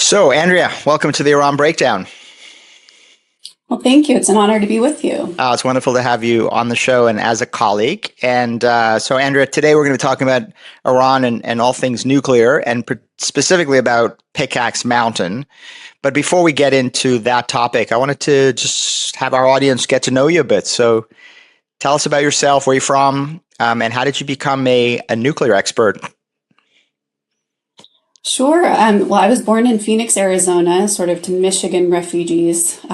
So, Andrea, welcome to the Iran Breakdown. Well, thank you. It's an honor to be with you. It's wonderful to have you on the show and as a colleague. And so, Andrea, today we're going to be talking about Iran and all things nuclear, and specifically about Pickaxe Mountain. But before we get into that topic, I wanted to just have our audience get to know you a bit. So tell us about yourself, where you're from, and how did you become a nuclear expert? Sure. Well, I was born in Phoenix, Arizona, sort of to Michigan refugees.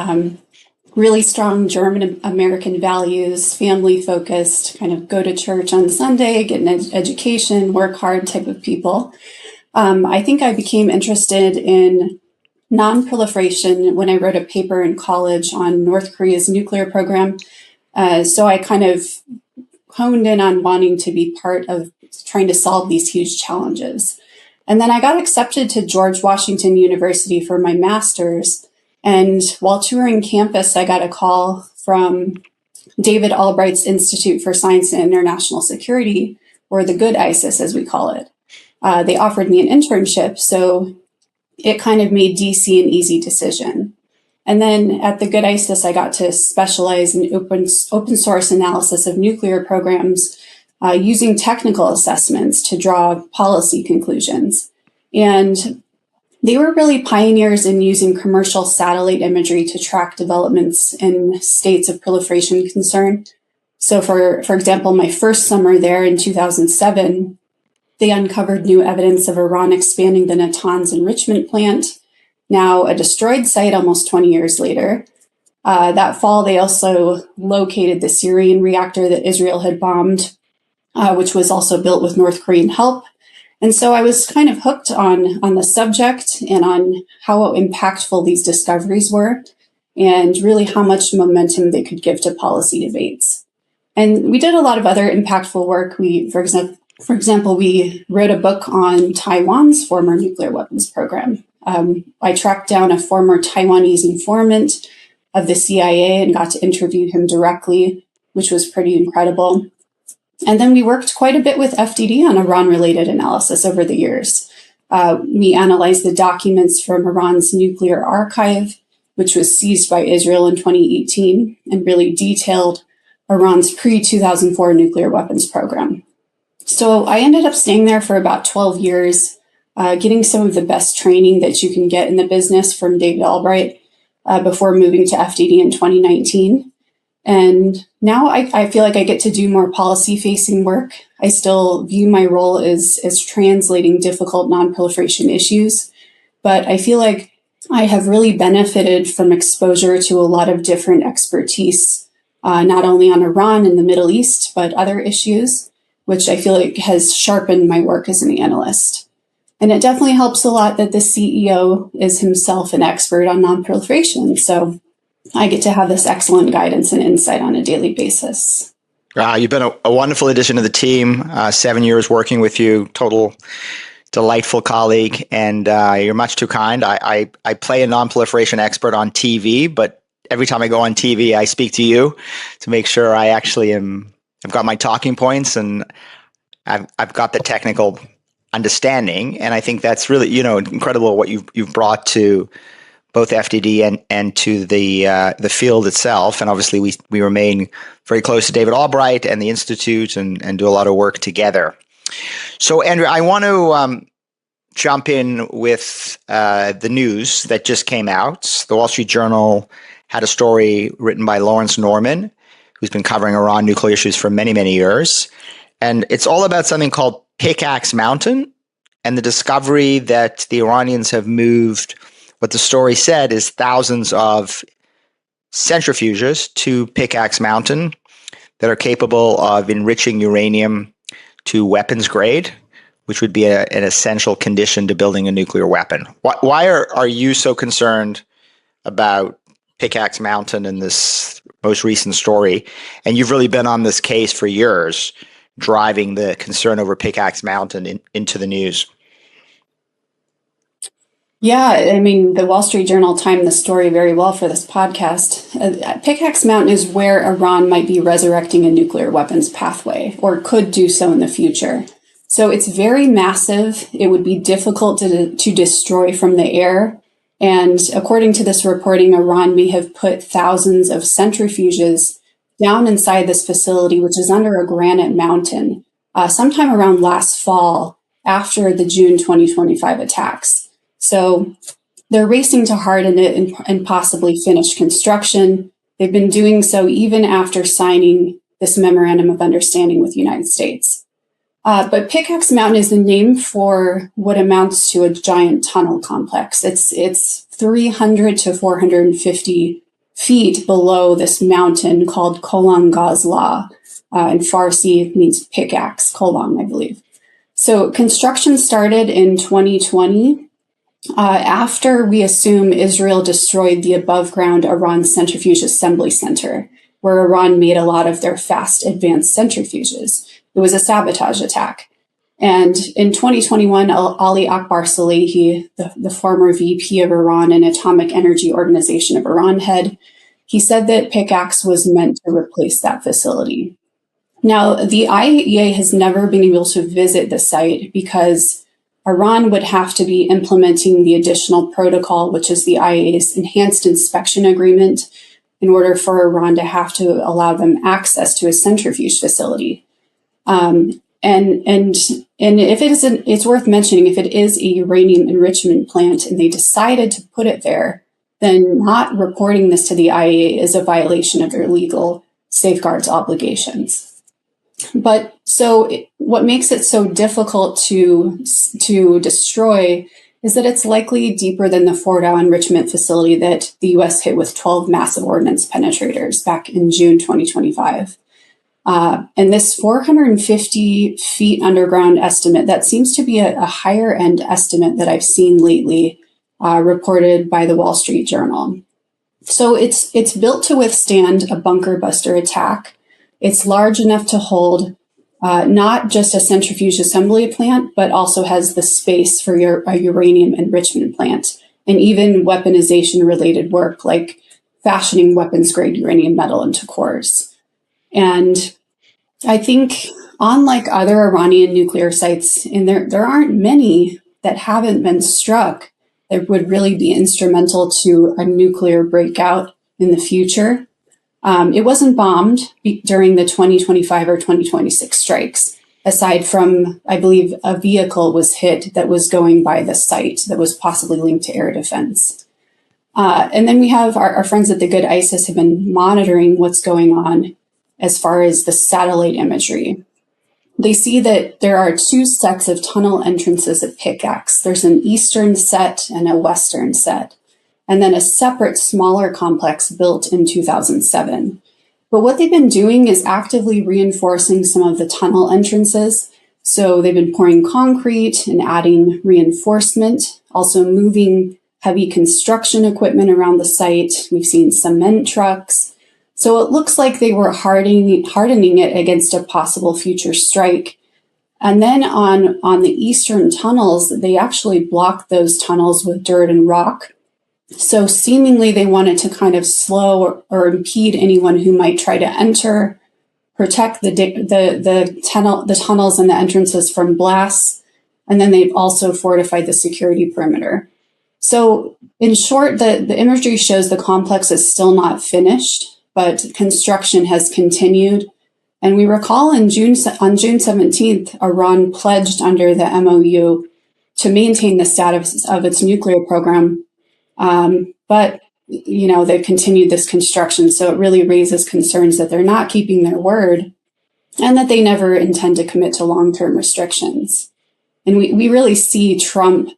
Really strong German-American values, family-focused, kind of go to church on Sunday, get an education, work hard type of people. I think I became interested in nonproliferation when I wrote a paper in college on North Korea's nuclear program. So I kind of honed in on wanting to be part of trying to solve these huge challenges. And then I got accepted to George Washington University for my master's. And while touring campus, I got a call from David Albright's Institute for Science and International Security, or the Good ISIS, as we call it. They offered me an internship, so it kind of made DC an easy decision. And then at the Good ISIS, I got to specialize in open source analysis of nuclear programs, using technical assessments to draw policy conclusions. And they were really pioneers in using commercial satellite imagery to track developments in states of proliferation concern. So for example, my first summer there in 2007, they uncovered new evidence of Iran expanding the Natanz enrichment plant, now a destroyed site almost 20 years later. That fall, they also located the Syrian reactor that Israel had bombed, which was also built with North Korean help. And so I was kind of hooked on the subject and on how impactful these discoveries were and really how much momentum they could give to policy debates. And we did a lot of other impactful work. For example, we wrote a book on Taiwan's former nuclear weapons program. I tracked down a former Taiwanese informant of the CIA and got to interview him directly, which was pretty incredible. And then we worked quite a bit with FDD on Iran-related analysis over the years. We analyzed the documents from Iran's nuclear archive, which was seized by Israel in 2018, and really detailed Iran's pre-2004 nuclear weapons program. So I ended up staying there for about 12 years, getting some of the best training that you can get in the business from David Albright before moving to FDD in 2019. And now I feel like I get to do more policy-facing work. I still view my role as translating difficult nonproliferation issues, but I feel like I have really benefited from exposure to a lot of different expertise, not only on Iran and the Middle East, but other issues, which I feel like has sharpened my work as an analyst. And it definitely helps a lot that the CEO is himself an expert on nonproliferation. So I get to have this excellent guidance and insight on a daily basis. You've been a wonderful addition to the team. 7 years working with you, total delightful colleague, and you're much too kind. I play a nonproliferation expert on TV, but every time I go on TV, I speak to you to make sure I actually I've got my talking points and I've got the technical understanding. And I think that's really, incredible what you've brought to both FDD and to the field itself. And obviously we remain very close to David Albright and the Institute and do a lot of work together. So Andrea, I want to jump in with the news that just came out. The Wall Street Journal had a story written by Lawrence Norman, who's been covering Iran nuclear issues for many, many years. And it's all about something called Pickaxe Mountain and the discovery that the Iranians have moved. What the story said is thousands of centrifuges to Pickaxe Mountain that are capable of enriching uranium to weapons grade, which would be an essential condition to building a nuclear weapon. Why are you so concerned about Pickaxe Mountain in this most recent story? And you've really been on this case for years, driving the concern over Pickaxe Mountain into the news. Yeah, I mean, the Wall Street Journal timed the story very well for this podcast. Pickaxe Mountain is where Iran might be resurrecting a nuclear weapons pathway, or could do so in the future. So it's very massive. It would be difficult to destroy from the air. And according to this reporting, Iran may have put thousands of centrifuges down inside this facility, which is under a granite mountain, sometime around last fall after the June 2025 attacks. So they're racing to harden it and possibly finish construction. They've been doing so even after signing this memorandum of understanding with the United States. But Pickaxe Mountain is the name for what amounts to a giant tunnel complex. It's 300 to 450 feet below this mountain called Kolan Gazla. In Farsi, it means pickaxe, Kolan, I believe. So construction started in 2020 after we assume Israel destroyed the above-ground Iran Centrifuge Assembly Center, where Iran made a lot of their fast advanced centrifuges. It was a sabotage attack. And in 2021, Ali Akbar Salehi, the former VP of Iran and Atomic Energy Organization of Iran head, he said that Pickaxe was meant to replace that facility. Now, the IAEA has never been able to visit the site because Iran would have to be implementing the additional protocol, which is the IAEA's Enhanced Inspection Agreement, in order for Iran to have to allow them access to a centrifuge facility. And if it isn't, it's worth mentioning, if it is a uranium enrichment plant and they decided to put it there, then not reporting this to the IAEA is a violation of their legal safeguards obligations. But so what makes it so difficult to destroy is that it's likely deeper than the Fordow enrichment facility that the U.S. hit with 12 massive ordnance penetrators back in June 2025. And this 450 feet underground estimate, that seems to be a higher end estimate that I've seen lately, reported by the Wall Street Journal. So it's built to withstand a bunker buster attack. It's large enough to hold not just a centrifuge assembly plant, but also has the space for a uranium enrichment plant and even weaponization related work like fashioning weapons grade uranium metal into cores. And I think, unlike other Iranian nuclear sites, and there aren't many that haven't been struck that would really be instrumental to a nuclear breakout in the future. It wasn't bombed during the 2025 or 2026 strikes, aside from, I believe, a vehicle was hit that was going by the site that was possibly linked to air defense. And then we have our friends at the Good ISIS have been monitoring what's going on as far as the satellite imagery. They see that there are two sets of tunnel entrances at Pickaxe. There's an eastern set and a western set, and then a separate smaller complex built in 2007. But what they've been doing is actively reinforcing some of the tunnel entrances. So they've been pouring concrete and adding reinforcement, also moving heavy construction equipment around the site. We've seen cement trucks. So it looks like they were hardening it against a possible future strike. And then on the eastern tunnels, they actually blocked those tunnels with dirt and rock. So seemingly they wanted to kind of slow or impede anyone who might try to enter, protect the tunnels and the entrances from blasts. And then they've also fortified the security perimeter. So in short, the imagery shows the complex is still not finished, but construction has continued. And we recall on June 17th, Iran pledged under the MOU to maintain the status of its nuclear program. But, they've continued this construction. So it really raises concerns that they're not keeping their word and that they never intend to commit to long-term restrictions. And we really see Trump,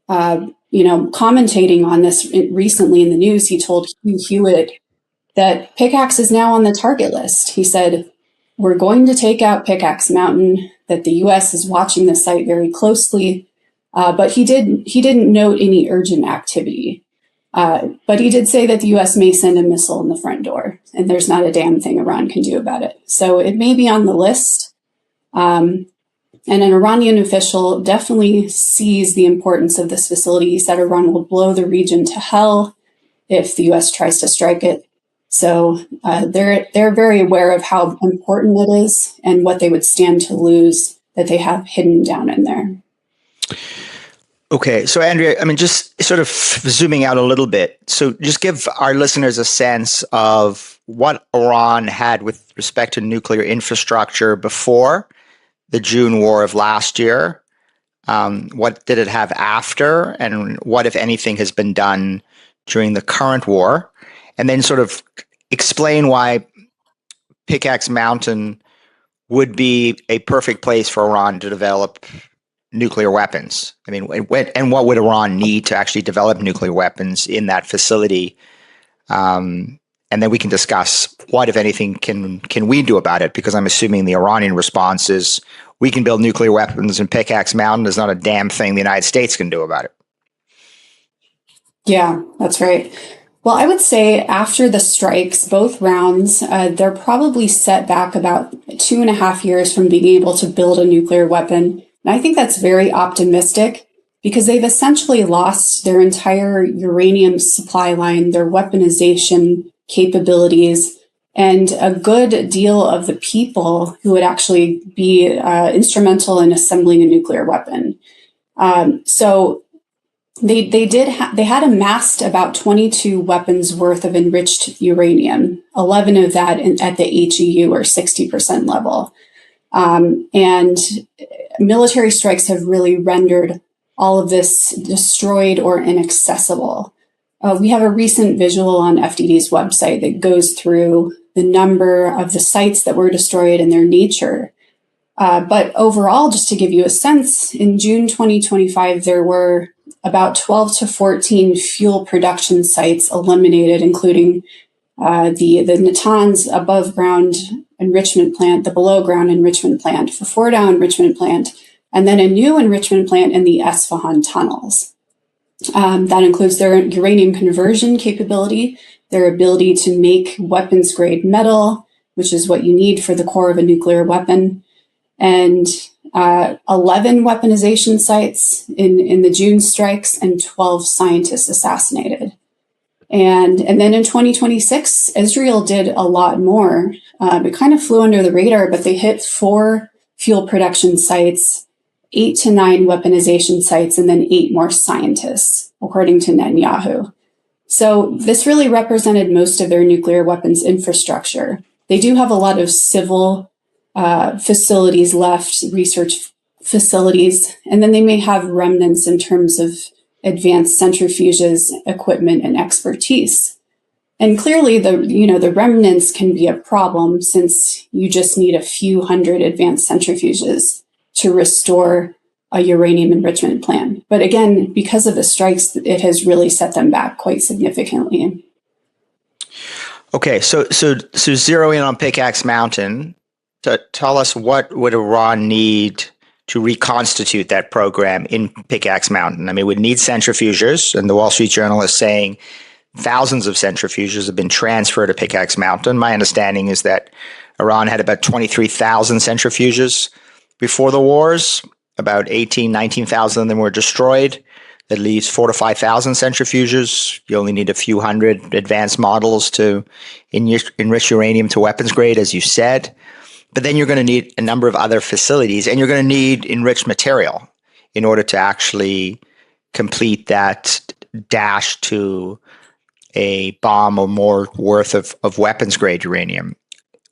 commentating on this recently in the news. He told Hugh Hewitt that Pickaxe is now on the target list. He said, we're going to take out Pickaxe Mountain, that the U.S. is watching the site very closely. But he didn't note any urgent activity. But he did say that the U.S. may send a missile in the front door, and there's not a damn thing Iran can do about it. So it may be on the list. And an Iranian official definitely sees the importance of this facility. He said Iran will blow the region to hell if the U.S. tries to strike it. So they're very aware of how important it is and what they would stand to lose that they have hidden down in there. Okay, so Andrea, I mean, just sort of zooming out a little bit. So just give our listeners a sense of what Iran had with respect to nuclear infrastructure before the June war of last year. What did it have after, and what, if anything, has been done during the current war? And then sort of explain why Pickaxe Mountain would be a perfect place for Iran to develop nuclear weapons. I mean, and what would Iran need to actually develop nuclear weapons in that facility? And then we can discuss what, if anything, can we do about it? Because I'm assuming the Iranian response is we can build nuclear weapons in Pickaxe Mountain. There's not a damn thing the United States can do about it. Yeah, that's right. Well, I would say after the strikes, both rounds, they're probably set back about 2.5 years from being able to build a nuclear weapon. And I think that's very optimistic because they've essentially lost their entire uranium supply line, their weaponization capabilities, and a good deal of the people who would actually be instrumental in assembling a nuclear weapon. So they had amassed about 22 weapons worth of enriched uranium, 11 of that at the HEU or 60% level. And military strikes have really rendered all of this destroyed or inaccessible. We have a recent visual on FDD's website that goes through the number of the sites that were destroyed and their nature. But overall, just to give you a sense, in June 2025, there were about 12 to 14 fuel production sites eliminated, including the Natanz above ground enrichment plant, the below ground enrichment plant, the Fordow enrichment plant, and then a new enrichment plant in the Esfahan tunnels. That includes their uranium conversion capability, their ability to make weapons grade metal, which is what you need for the core of a nuclear weapon, and 11 weaponization sites in the June strikes and 12 scientists assassinated. And then in 2026, Israel did a lot more. It kind of flew under the radar, but they hit 4 fuel production sites, 8 to 9 weaponization sites, and then 8 more scientists, according to Netanyahu. So this really represented most of their nuclear weapons infrastructure. They do have a lot of civil facilities left, research facilities, and then they may have remnants in terms of advanced centrifuges, equipment, and expertise. And clearly, the remnants can be a problem since you just need a few hundred advanced centrifuges to restore a uranium enrichment plant. But again, because of the strikes, it has really set them back quite significantly. Okay, so zero in on Pickaxe Mountain. Tell us, what would Iran need to reconstitute that program in Pickaxe Mountain? I mean, we'd need centrifuges, and the Wall Street Journal is saying thousands of centrifuges have been transferred to Pickaxe Mountain. My understanding is that Iran had about 23,000 centrifuges before the wars. About 19,000 of them were destroyed. That leaves 4,000 to 5,000 centrifuges. You only need a few hundred advanced models to enrich uranium to weapons grade, as you said. But then you're going to need a number of other facilities, and you're going to need enriched material in order to actually complete that dash to a bomb or more worth of weapons grade uranium.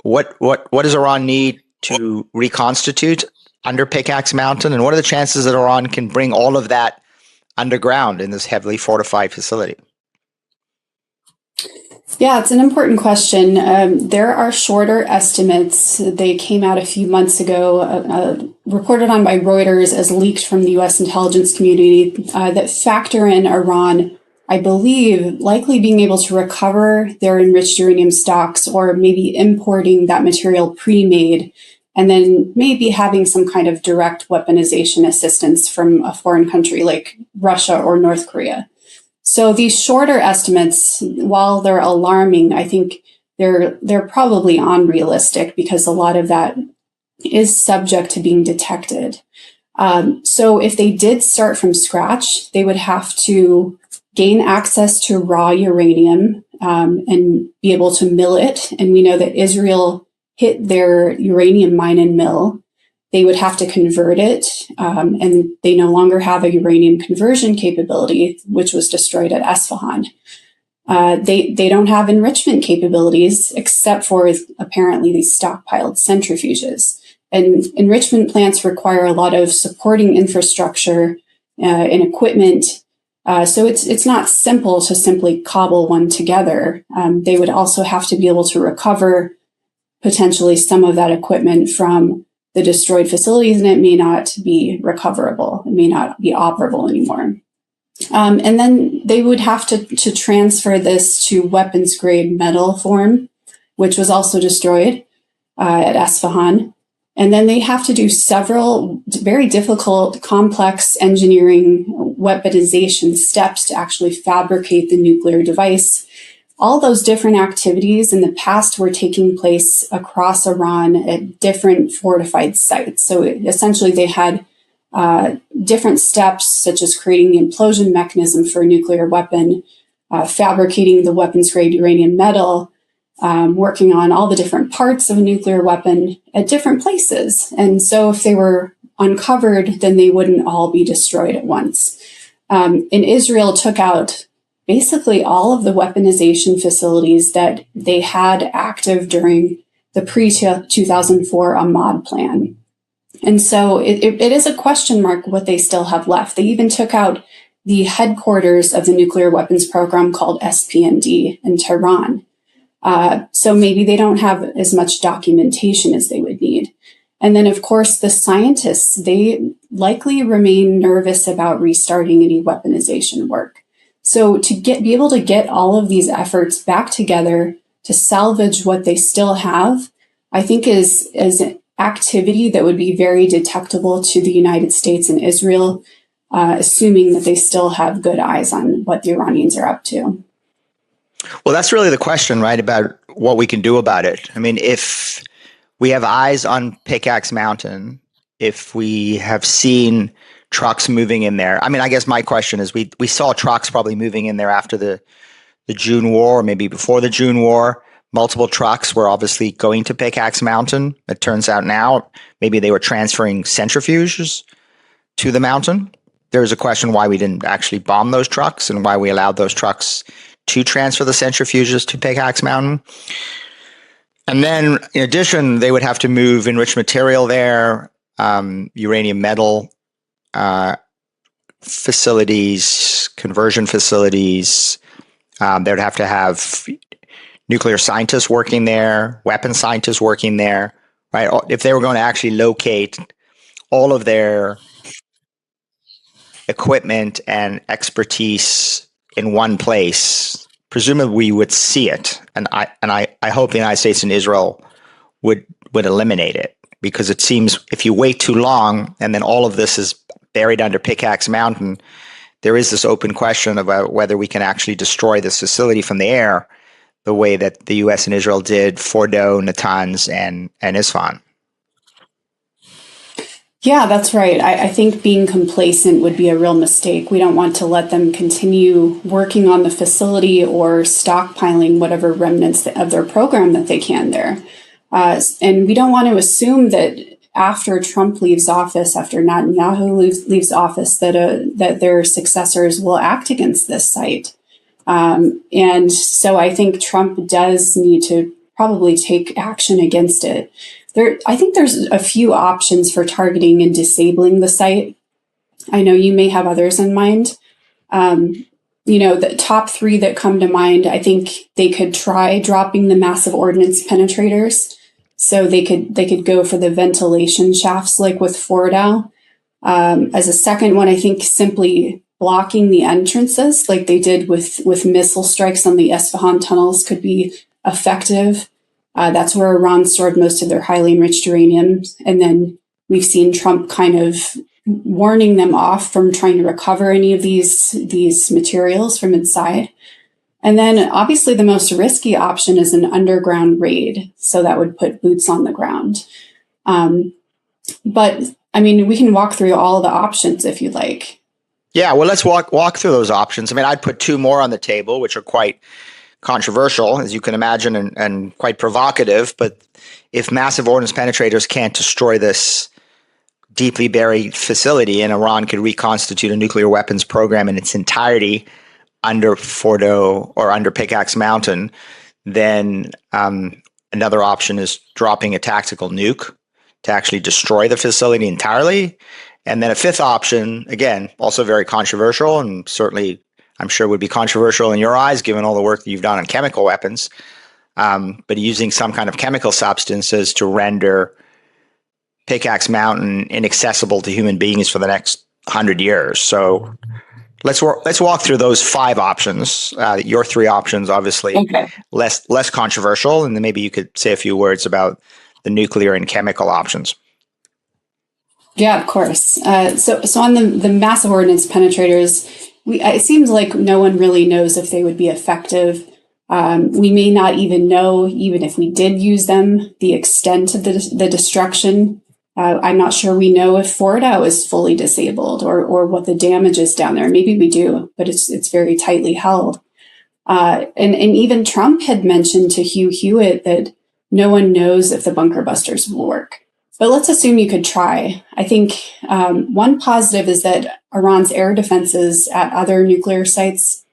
What does Iran need to reconstitute under Pickaxe Mountain, and what are the chances that Iran can bring all of that underground in this heavily fortified facility? Yeah, it's an important question. There are shorter estimates. They came out a few months ago, reported on by Reuters as leaked from the U.S. intelligence community, that factor in Iran, I believe, likely being able to recover their enriched uranium stocks or maybe importing that material pre-made, and then maybe having some kind of direct weaponization assistance from a foreign country like Russia or North Korea. So these shorter estimates, while they're alarming, I think they're probably unrealistic because a lot of that is subject to being detected. So if they did start from scratch, they would have to gain access to raw uranium and be able to mill it. And we know that Israel hit their uranium mine and mill. they would have to convert it, and they no longer have a uranium conversion capability, which was destroyed at Esfahan. They don't have enrichment capabilities except for apparently these stockpiled centrifuges. And enrichment plants require a lot of supporting infrastructure and equipment. So it's not simple to simply cobble one together. They would also have to be able to recover potentially some of that equipment from the destroyed facilities, and it may not be recoverable. It may not be operable anymore. And then they would have to transfer this to weapons grade metal form, which was also destroyed at Esfahan. And then they have to do several very difficult, complex engineering weaponization steps to actually fabricate the nuclear device. All those different activities in the past were taking place across Iran at different fortified sites. So essentially they had different steps, such as creating the implosion mechanism for a nuclear weapon, fabricating the weapons-grade uranium metal, working on all the different parts of a nuclear weapon at different places. And so if they were uncovered, then they wouldn't all be destroyed at once. And Israel took out basically all of the weaponization facilities that they had active during the pre-2004 Ahmad plan. And so it is a question mark what they still have left. They even took out the headquarters of the nuclear weapons program called SPND in Tehran. So maybe they don't have as much documentation as they would need. And then, of course, the scientists, they likely remain nervous about restarting any weaponization work. So to be able to get all of these efforts back together to salvage what they still have, I think is an activity that would be very detectable to the United States and Israel, assuming that they still have good eyes on what the Iranians are up to. Well, that's really the question, right, about what we can do about it. I mean, if we have eyes on Pickaxe Mountain, if we have seen trucks moving in there. I mean, I guess my question is we saw trucks probably moving in there after the June War, or maybe before the June War. Multiple trucks were obviously going to Pickaxe Mountain. It turns out now maybe they were transferring centrifuges to the mountain. There's a question why we didn't actually bomb those trucks and why we allowed those trucks to transfer the centrifuges to Pickaxe Mountain. And then in addition, they would have to move enriched material there, uranium metal facilities, conversion facilities. They would have to have nuclear scientists working there, weapons scientists working there, right? If they were going to actually locate all of their equipment and expertise in one place, presumably we would see it. And I hope the United States and Israel would eliminate it, because it seems if you wait too long and then all of this is buried under Pickaxe Mountain, there is this open question about whether we can actually destroy this facility from the air the way that the U.S. and Israel did Fordo, Natanz, and Isfahan. Yeah, that's right. I think being complacent would be a real mistake. We don't want to let them continue working on the facility or stockpiling whatever remnants of their program that they can there. And we don't want to assume that after Trump leaves office, after Netanyahu leaves office, that their successors will act against this site. And so I think Trump does need to probably take action against it. I think there's a few options for targeting and disabling the site. I know you may have others in mind. The top three that come to mind, I think they could try dropping the massive ordnance penetrators. So they could go for the ventilation shafts like with Fordow. As a second one, I think simply blocking the entrances like they did with missile strikes on the Esfahan tunnels could be effective. That's where Iran stored most of their highly enriched uranium. And then we've seen Trump kind of warning them off from trying to recover any of these materials from inside. And then obviously the most risky option is an underground raid. So that would put boots on the ground. But I mean, we can walk through all the options if you'd like. Yeah, well, let's walk through those options. I mean, I'd put two more on the table, which are quite controversial, as you can imagine, and quite provocative. But if massive ordnance penetrators can't destroy this deeply buried facility and Iran could reconstitute a nuclear weapons program in its entirety under Fordo or under Pickaxe Mountain, then another option is dropping a tactical nuke to actually destroy the facility entirely. And then a fifth option, again, also very controversial, and certainly I'm sure would be controversial in your eyes, given all the work that you've done on chemical weapons, but using some kind of chemical substances to render Pickaxe Mountain inaccessible to human beings for the next 100 years. So let's walk through those five options. Your three options, obviously, Okay. less controversial, and then maybe you could say a few words about the nuclear and chemical options. Yeah, of course. So on the massive ordnance penetrators, it seems like no one really knows if they would be effective. We may not even know, even if we did use them, the extent of the destruction. I'm not sure we know if Fordow is fully disabled or what the damage is down there. Maybe we do, but it's very tightly held. And even Trump had mentioned to Hugh Hewitt that no one knows if the bunker busters will work. But let's assume you could try. I think one positive is that Iran's air defenses at other nuclear sites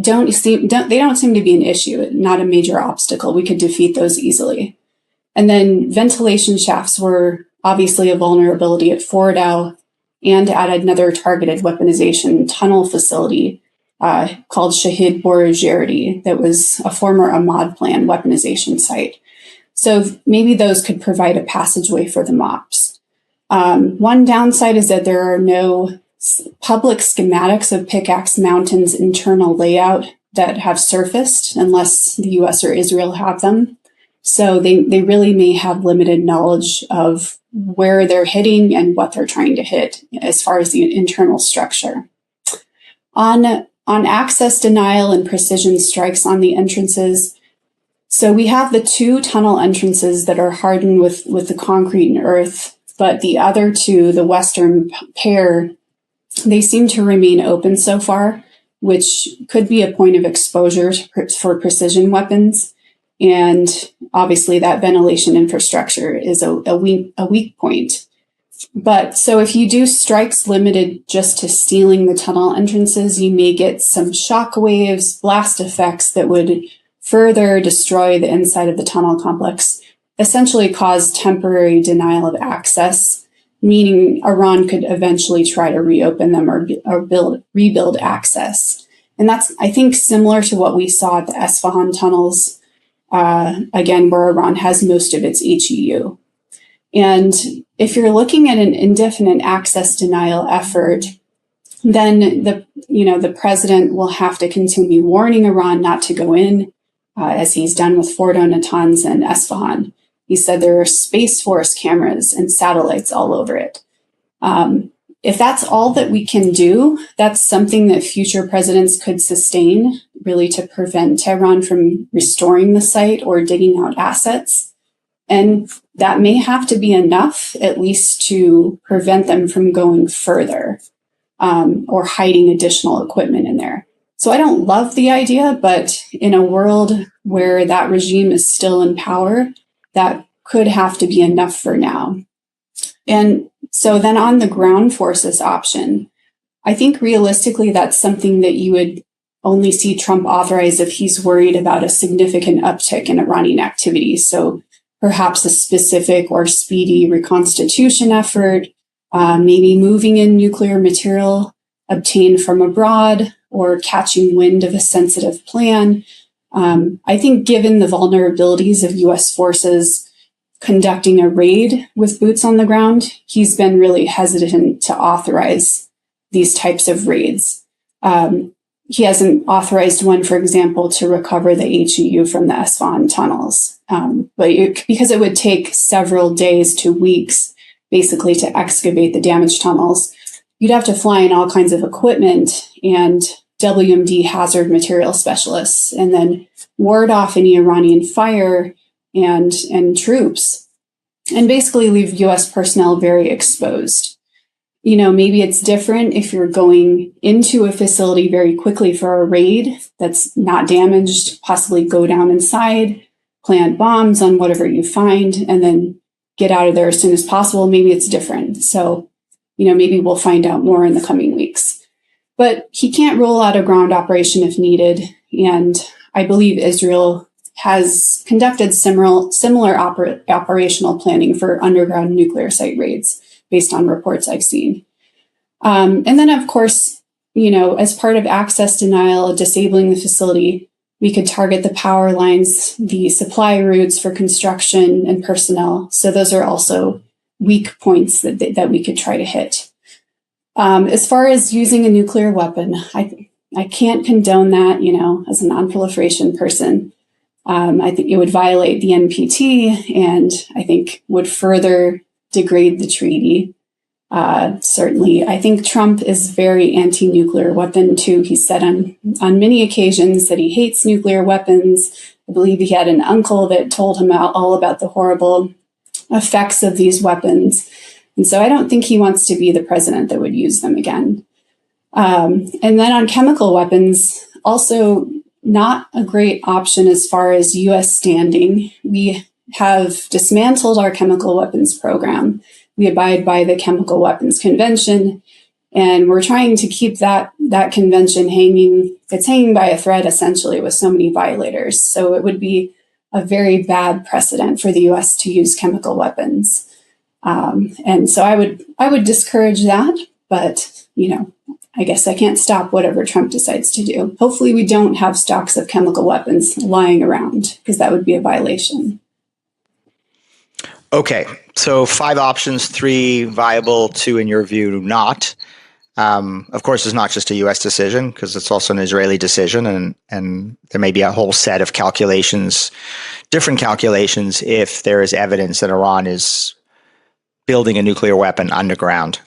don't seem to be an issue, not a major obstacle. We could defeat those easily. And then ventilation shafts were obviously a vulnerability at Fordow and at another targeted weaponization tunnel facility called Shahid Boroujerdi that was a former Ahmad Plan weaponization site. So maybe those could provide a passageway for the MOPS. One downside is that there are no public schematics of Pickaxe Mountain's internal layout that have surfaced unless the US or Israel have them. So they really may have limited knowledge of where they're hitting and what they're trying to hit as far as the internal structure. On access denial and precision strikes on the entrances, so we have the two tunnel entrances that are hardened with the concrete and earth, but the other two, the western pair, they seem to remain open so far, which could be a point of exposure for precision weapons. And obviously that ventilation infrastructure is a weak point. But so if you do strikes limited just to sealing the tunnel entrances, you may get some shock waves, blast effects that would further destroy the inside of the tunnel complex, essentially cause temporary denial of access, meaning Iran could eventually try to reopen them or rebuild access. And that's, I think, similar to what we saw at the Esfahan tunnels, again, where Iran has most of its HEU. And if you're looking at an indefinite access denial effort, then the president will have to continue warning Iran not to go in, as he's done with Fordo, Natanz, and Esfahan. He said there are Space Force cameras and satellites all over it. If that's all that we can do, that's something that future presidents could sustain, really to prevent Tehran from restoring the site or digging out assets. And that may have to be enough, at least to prevent them from going further or hiding additional equipment in there. So I don't love the idea, but in a world where that regime is still in power, that could have to be enough for now. And so then on the ground forces option, I think realistically that's something that you would only see Trump authorize if he's worried about a significant uptick in Iranian activity. So perhaps a specific or speedy reconstitution effort, maybe moving in nuclear material obtained from abroad, or catching wind of a sensitive plan. I think given the vulnerabilities of US forces conducting a raid with boots on the ground, he's been really hesitant to authorize these types of raids. He hasn't authorized one, for example, to recover the HEU from the Esfahan tunnels, because it would take several days to weeks, basically, to excavate the damaged tunnels. You'd have to fly in all kinds of equipment and WMD hazard material specialists, and then ward off any Iranian fire and troops, and basically leave US personnel very exposed. Maybe it's different if you're going into a facility very quickly for a raid that's not damaged, possibly go down inside, plant bombs on whatever you find, and then get out of there as soon as possible. Maybe it's different. So, maybe we'll find out more in the coming weeks. But he can't rule out a ground operation if needed. And I believe Israel has conducted similar operational planning for underground nuclear site raids based on reports I've seen. And then, of course, as part of access denial, disabling the facility, we could target the power lines, the supply routes for construction and personnel. So those are also weak points that we could try to hit. As far as using a nuclear weapon, I can't condone that, as a nonproliferation person. I think it would violate the NPT and I think would further degrade the treaty. Certainly, I think Trump is very anti-nuclear weapon too. He said on many occasions that he hates nuclear weapons. I believe he had an uncle that told him all about the horrible effects of these weapons. And so I don't think he wants to be the president that would use them again. And then on chemical weapons, also not a great option as far as U.S. standing. We have dismantled our chemical weapons program. We abide by the Chemical Weapons Convention, and we're trying to keep that convention hanging. It's hanging by a thread, essentially, with so many violators. So it would be a very bad precedent for the U.S. to use chemical weapons. And so I would discourage that, but, I guess I can't stop whatever Trump decides to do. Hopefully we don't have stocks of chemical weapons lying around, because that would be a violation. Okay, so 5 options, 3 viable, 2 in your view not. Of course, it's not just a U.S. decision, because it's also an Israeli decision, and there may be a whole set of calculations, different calculations, if there is evidence that Iran is building a nuclear weapon underground,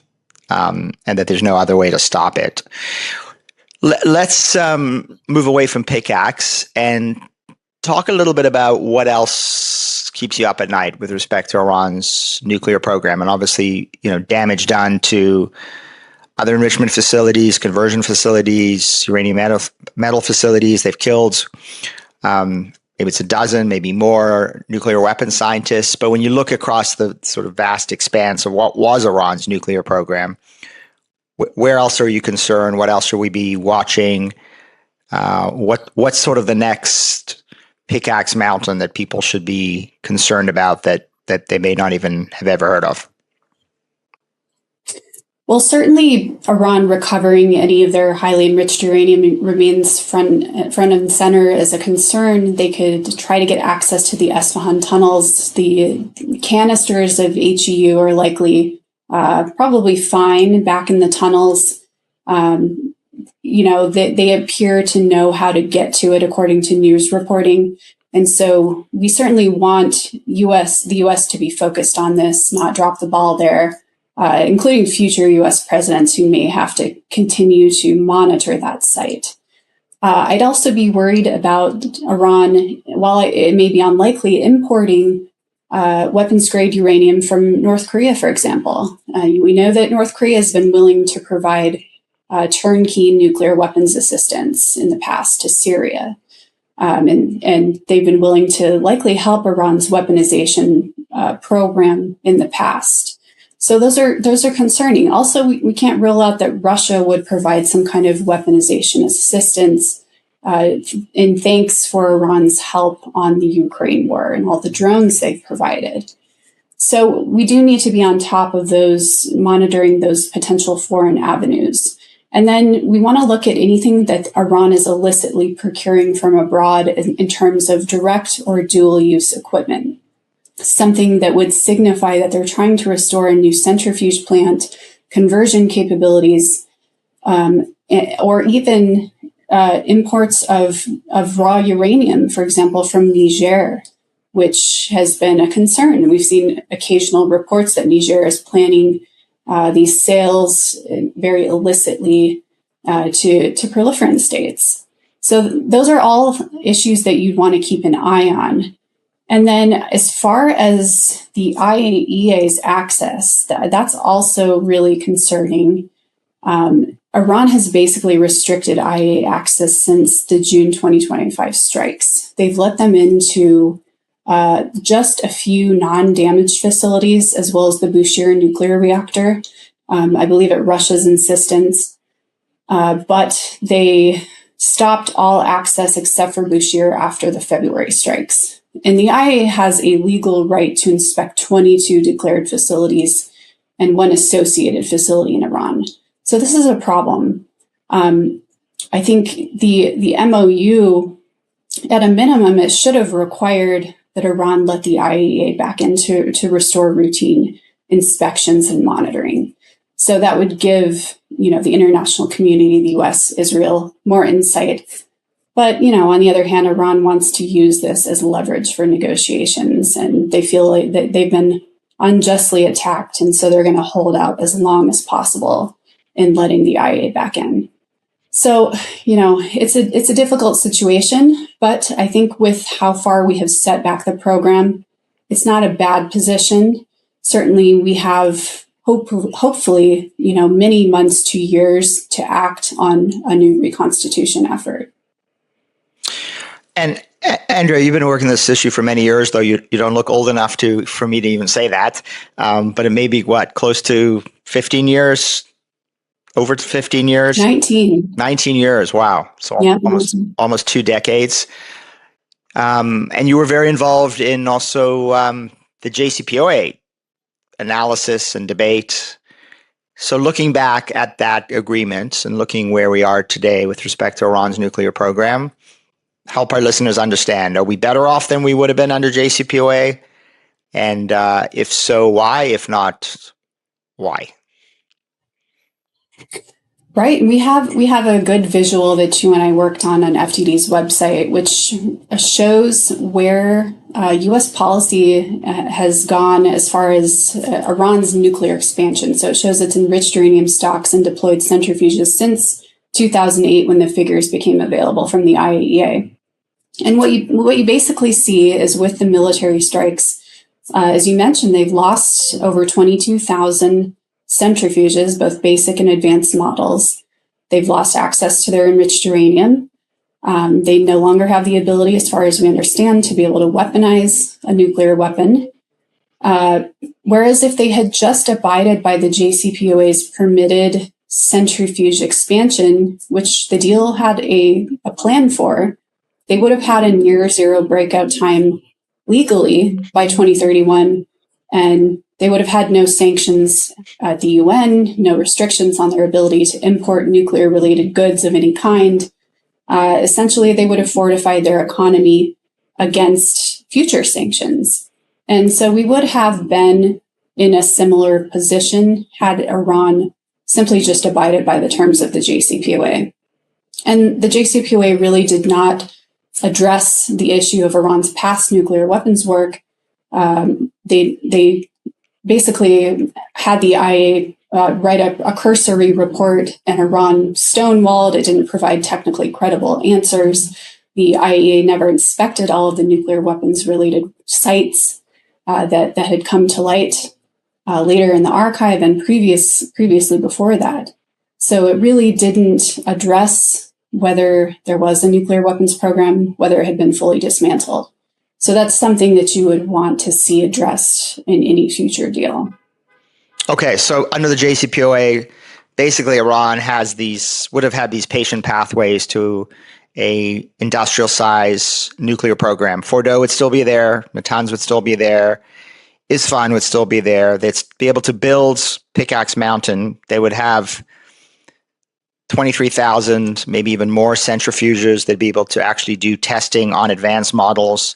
and that there's no other way to stop it. Let's move away from Pickaxe and talk a little bit about what else keeps you up at night with respect to Iran's nuclear program. And obviously, damage done to other enrichment facilities, conversion facilities, uranium metal facilities. They've killed maybe it's a dozen, maybe more nuclear weapons scientists. But when you look across the sort of vast expanse of what was Iran's nuclear program, where else are you concerned? What else should we be watching? What's sort of the next Pickaxe Mountain that people should be concerned about that they may not even have ever heard of? Well, certainly Iran recovering any of their highly enriched uranium remains front and center as a concern. They could try to get access to the Esfahan tunnels. The canisters of HEU are likely probably fine back in the tunnels. They appear to know how to get to it according to news reporting. And so we certainly want the U.S. to be focused on this, not drop the ball there. Including future U.S. presidents who may have to continue to monitor that site. I'd also be worried about Iran, while it may be unlikely, importing weapons-grade uranium from North Korea, for example. We know that North Korea has been willing to provide turnkey nuclear weapons assistance in the past to Syria. And they've been willing to likely help Iran's weaponization program in the past. So those are concerning. Also, we can't rule out that Russia would provide some kind of weaponization assistance in thanks for Iran's help on the Ukraine war and all the drones they've provided. So we do need to be on top of those, monitoring those potential foreign avenues. And then we want to look at anything that Iran is illicitly procuring from abroad in terms of direct or dual use equipment. Something that would signify that they're trying to restore a new centrifuge plant, conversion capabilities, or even imports of raw uranium, for example, from Niger, which has been a concern. We've seen occasional reports that Niger is planning these sales very illicitly to proliferant states. So those are all issues that you'd want to keep an eye on. And then as far as the IAEA's access, that's also really concerning. Iran has basically restricted IAEA access since the June 2025 strikes. They've let them into just a few non-damaged facilities, as well as the Bushehr nuclear reactor, I believe at Russia's insistence. But they stopped all access except for Bushehr after the February strikes. And the IAEA has a legal right to inspect 22 declared facilities and one associated facility in Iran. So this is a problem. I think the MOU, at a minimum, it should have required that Iran let the IAEA back in to restore routine inspections and monitoring. So that would give, the international community, the US, Israel, more insight. But, on the other hand, Iran wants to use this as leverage for negotiations, and they feel like that they've been unjustly attacked, and so they're going to hold out as long as possible in letting the IAEA back in. So, it's a difficult situation, but I think with how far we have set back the program, it's not a bad position. Certainly, we have hopefully, many months to years to act on a new reconstitution effort. And Andrea, you've been working this issue for many years, though you don't look old enough for me to even say that. But it may be close to 15 years, over 15 years? 19. 19 years. Wow. So yeah, almost 2 decades. And you were very involved in also the JCPOA analysis and debate. So looking back at that agreement and looking where we are today with respect to Iran's nuclear program, help our listeners understand, are we better off than we would have been under JCPOA? And if so, why? If not, why? Right. We have a good visual that you and I worked on FTD's website, which shows where U.S. policy has gone as far as Iran's nuclear expansion. So it shows its enriched uranium stocks and deployed centrifuges since 2008, when the figures became available from the IAEA. And what you basically see is with the military strikes, as you mentioned, they've lost over 22,000 centrifuges, both basic and advanced models. They've lost access to their enriched uranium. They no longer have the ability, as far as we understand, to be able to weaponize a nuclear weapon. Whereas if they had just abided by the JCPOA's permitted centrifuge expansion, which the deal had a plan for, they would have had a near zero breakout time legally by 2031, and they would have had no sanctions at the UN, no restrictions on their ability to import nuclear-related goods of any kind. Essentially, they would have fortified their economy against future sanctions. And so we would have been in a similar position had Iran simply just abided by the terms of the JCPOA. And the JCPOA really did not address the issue of Iran's past nuclear weapons work. They basically had the IAEA write a cursory report, and Iran stonewalled. It didn't provide technically credible answers. The IAEA never inspected all of the nuclear weapons related sites that had come to light later in the archive and previously before that. So it really didn't address whether there was a nuclear weapons program, whether it had been fully dismantled. So that's something that you would want to see addressed in any future deal. Okay, so under the JCPOA, basically Iran would have had these patient pathways to a industrial size nuclear program. Fordo would still be there, Natanz would still be there, Isfahan would still be there. They'd be able to build Pickaxe Mountain. They would have 23,000, maybe even more centrifuges. They'd be able to actually do testing on advanced models.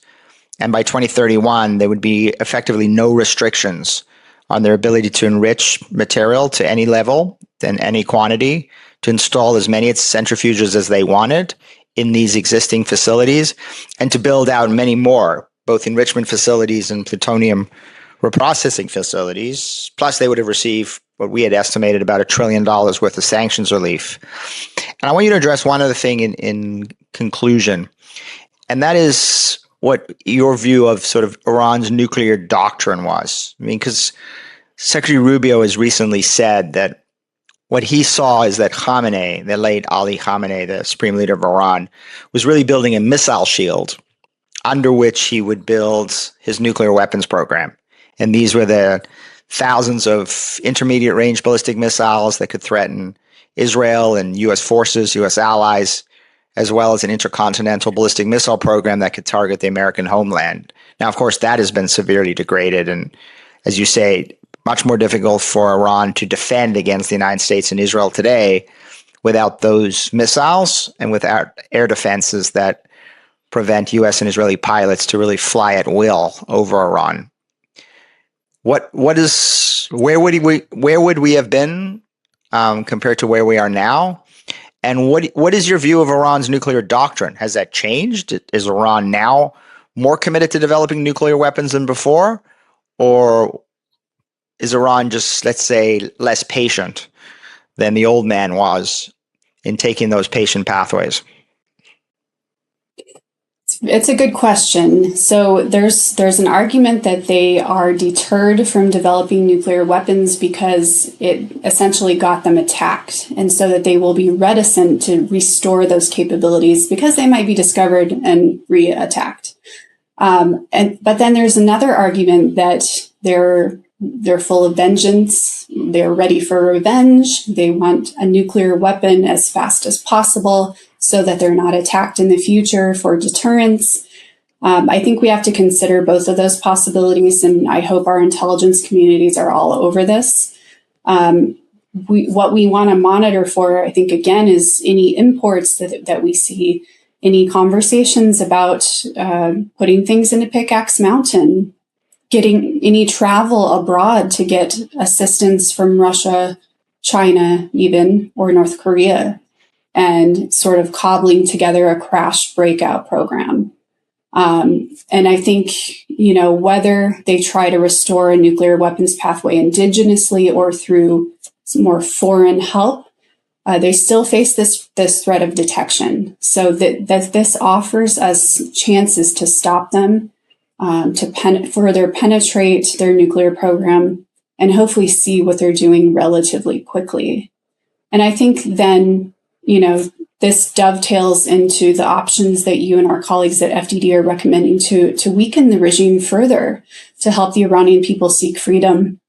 And by 2031, there would be effectively no restrictions on their ability to enrich material to any level and any quantity, to install as many centrifuges as they wanted in these existing facilities, and to build out many more, both enrichment facilities and plutonium reprocessing facilities. Plus, they would have received what we had estimated about $1 trillion worth of sanctions relief. And I want you to address one other thing in conclusion, and that is what your view of sort of Iran's nuclear doctrine was. I mean, because Secretary Rubio has recently said that what he saw is that Khamenei, the late Ali Khamenei, the supreme leader of Iran, was really building a missile shield under which he would build his nuclear weapons program. And these were the thousands of intermediate range ballistic missiles that could threaten Israel and U.S. forces, U.S. allies, as well as an intercontinental ballistic missile program that could target the American homeland. Now, of course, that has been severely degraded. And as you say, much more difficult for Iran to defend against the United States and Israel today without those missiles and without air defenses that prevent U.S. and Israeli pilots to really fly at will over Iran. Where would we have been compared to where we are now? And what is your view of Iran's nuclear doctrine? Has that changed? Is Iran now more committed to developing nuclear weapons than before? Or is Iran just, let's say, less patient than the old man was in taking those patient pathways? It's a good question. So there's an argument that they are deterred from developing nuclear weapons because it essentially got them attacked, and so that they will be reticent to restore those capabilities because they might be discovered and re-attacked. But then there's another argument that they're full of vengeance. They're ready for revenge. They want a nuclear weapon as fast as possible so that they're not attacked in the future for deterrence. I think we have to consider both of those possibilities, and I hope our intelligence communities are all over this. What we want to monitor for, I think, again, is any imports that we see, any conversations about putting things into Pickaxe Mountain, getting any travel abroad to get assistance from Russia, China, even, or North Korea, and sort of cobbling together a crash breakout program. And I think, whether they try to restore a nuclear weapons pathway indigenously or through more foreign help, they still face this threat of detection. So that this offers us chances to stop them, to further penetrate their nuclear program, and hopefully see what they're doing relatively quickly. And I think then, this dovetails into the options that you and our colleagues at FDD are recommending to weaken the regime further, to help the Iranian people seek freedom,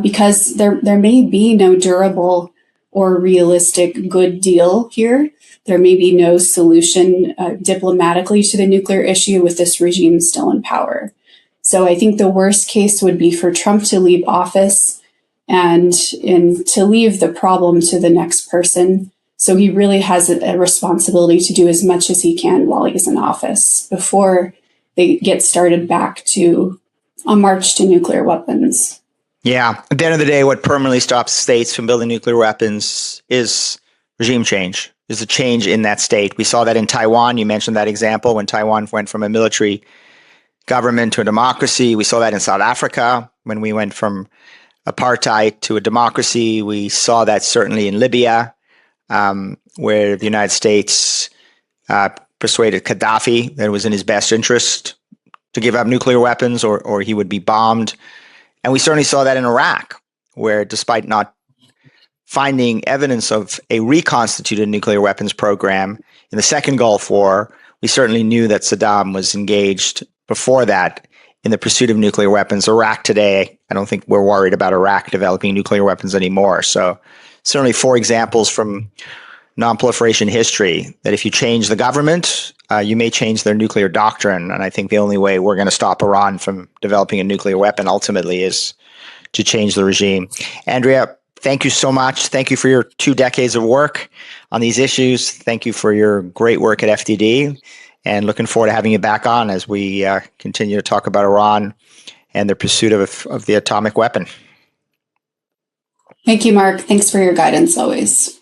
because there may be no durable or realistic good deal here. There may be no solution diplomatically to the nuclear issue with this regime still in power. So I think the worst case would be for Trump to leave office and to leave the problem to the next person. So he really has a responsibility to do as much as he can while he's in office before they get started back to a march to nuclear weapons. Yeah. At the end of the day, what permanently stops states from building nuclear weapons is regime change, is a change in that state. We saw that in Taiwan. You mentioned that example when Taiwan went from a military government to a democracy. We saw that in South Africa when we went from apartheid to a democracy. We saw that certainly in Libya, where the United States persuaded Gaddafi that it was in his best interest to give up nuclear weapons or he would be bombed. And we certainly saw that in Iraq, where despite not finding evidence of a reconstituted nuclear weapons program in the second Gulf War, we certainly knew that Saddam was engaged before that in the pursuit of nuclear weapons. Iraq today, I don't think we're worried about Iraq developing nuclear weapons anymore. So certainly 4 examples from nonproliferation history that if you change the government, you may change their nuclear doctrine. And I think the only way we're going to stop Iran from developing a nuclear weapon ultimately is to change the regime. Andrea, thank you so much. Thank you for your 2 decades of work on these issues. Thank you for your great work at FDD, and looking forward to having you back on as we continue to talk about Iran and their pursuit of the atomic weapon. Thank you, Mark. Thanks for your guidance always.